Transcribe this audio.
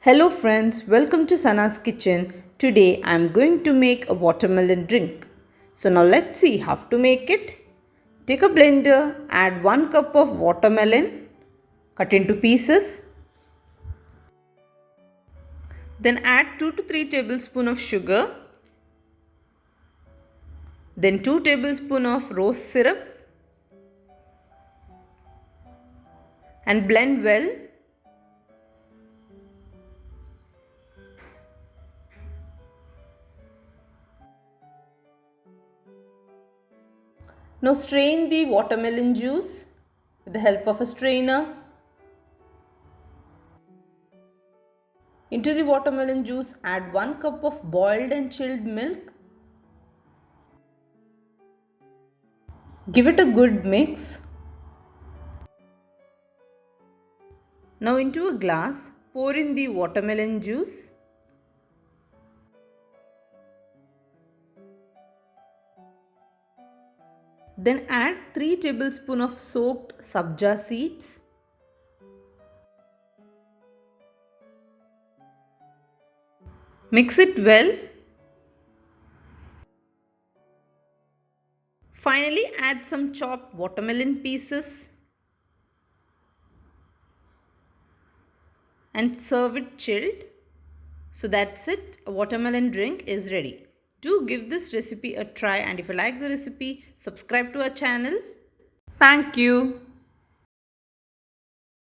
Hello friends, welcome to Sana's kitchen. Today I am going to make a watermelon drink. So now let's see how to make it. Take a blender, add 1 cup of watermelon, cut into pieces. Then add 2 to 3 tablespoons of sugar. Then 2 tablespoons of rose syrup and blend well. Now strain the watermelon juice with the help of a strainer. Into the watermelon juice add 1 cup of boiled and chilled milk. Give it a good mix. Now into a glass pour in the watermelon juice. Then add 3 tablespoons of soaked sabja seeds. Mix it well. Finally add some chopped watermelon pieces and serve it chilled. So that's it, a watermelon drink is ready. Do give this recipe a try, and if you like the recipe, subscribe to our channel. Thank you.